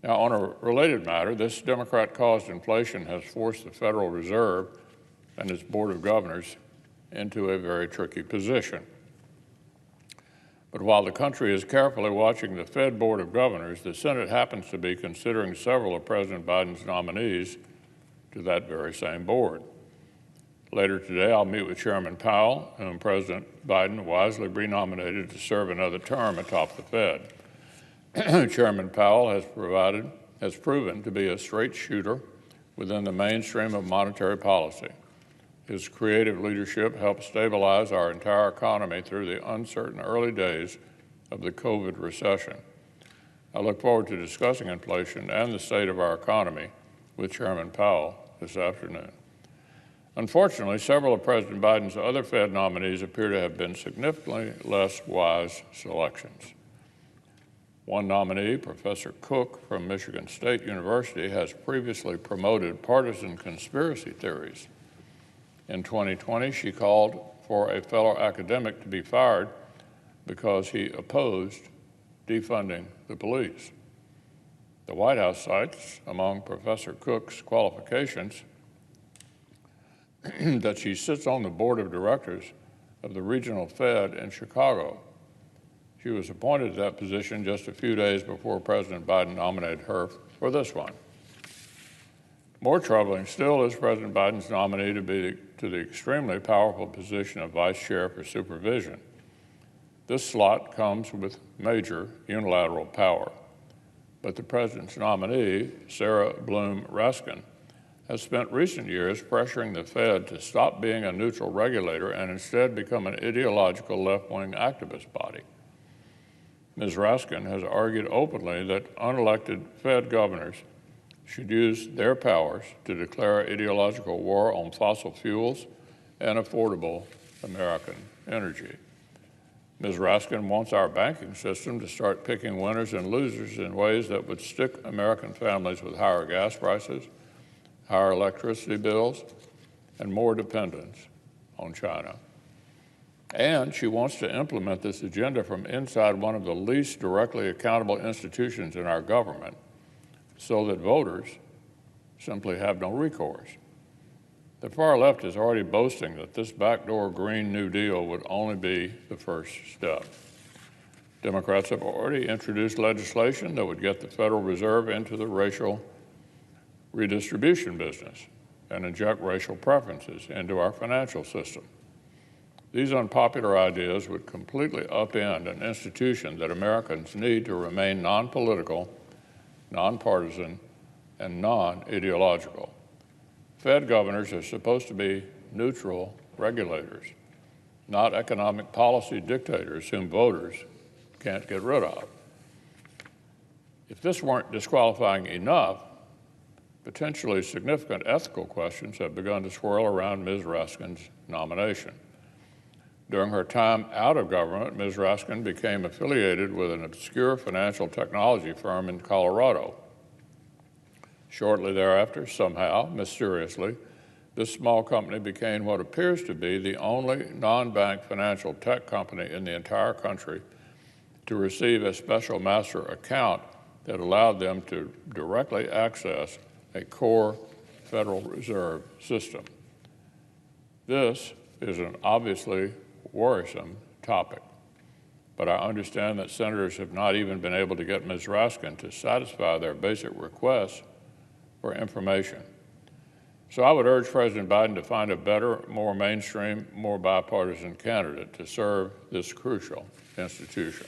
Now, on a related matter, this Democrat-caused inflation has forced the Federal Reserve and its Board of Governors into a very tricky position. But while the country is carefully watching the Fed Board of Governors, the Senate happens to be considering several of President Biden's nominees to that very same board. Later today, I'll meet with Chairman Powell, whom President Biden wisely renominated to serve another term atop the Fed. Chairman Powell has proven to be a straight shooter within the mainstream of monetary policy. His creative leadership helped stabilize our entire economy through the uncertain early days of the COVID recession. I look forward to discussing inflation and the state of our economy with Chairman Powell this afternoon. Unfortunately, several of President Biden's other Fed nominees appear to have been significantly less wise selections. One nominee, Professor Cook from Michigan State University, has previously promoted partisan conspiracy theories. In 2020, she called for a fellow academic to be fired because he opposed defunding the police. The White House cites, among Professor Cook's qualifications, that she sits on the board of directors of the regional Fed in Chicago. She was appointed to that position just a few days before President Biden nominated her for this one. More troubling still is President Biden's nominee to the extremely powerful position of Vice Chair for Supervision. This slot comes with major unilateral power. But the President's nominee, Sarah Bloom Raskin, has spent recent years pressuring the Fed to stop being a neutral regulator and instead become an ideological left-wing activist body. Ms. Raskin has argued openly that unelected Fed governors should use their powers to declare ideological war on fossil fuels and affordable American energy. Ms. Raskin wants our banking system to start picking winners and losers in ways that would stick American families with higher gas prices, higher electricity bills, and more dependence on China. And she wants to implement this agenda from inside one of the least directly accountable institutions in our government so that voters simply have no recourse. The far left is already boasting that this backdoor Green New Deal would only be the first step. Democrats have already introduced legislation that would get the Federal Reserve into the racial redistribution business and inject racial preferences into our financial system. These unpopular ideas would completely upend an institution that Americans need to remain non-political, nonpartisan, and non-ideological. Fed governors are supposed to be neutral regulators, not economic policy dictators whom voters can't get rid of. If this weren't disqualifying enough, potentially significant ethical questions have begun to swirl around Ms. Raskin's nomination. During her time out of government, Ms. Raskin became affiliated with an obscure financial technology firm in Colorado. Shortly thereafter, somehow, mysteriously, this small company became what appears to be the only non-bank financial tech company in the entire country to receive a special master account that allowed them to directly access a core Federal Reserve system. This is an obviously worrisome topic, but I understand that senators have not even been able to get Ms. Raskin to satisfy their basic requests for information. So I would urge President Biden to find a better, more mainstream, more bipartisan candidate to serve this crucial institution.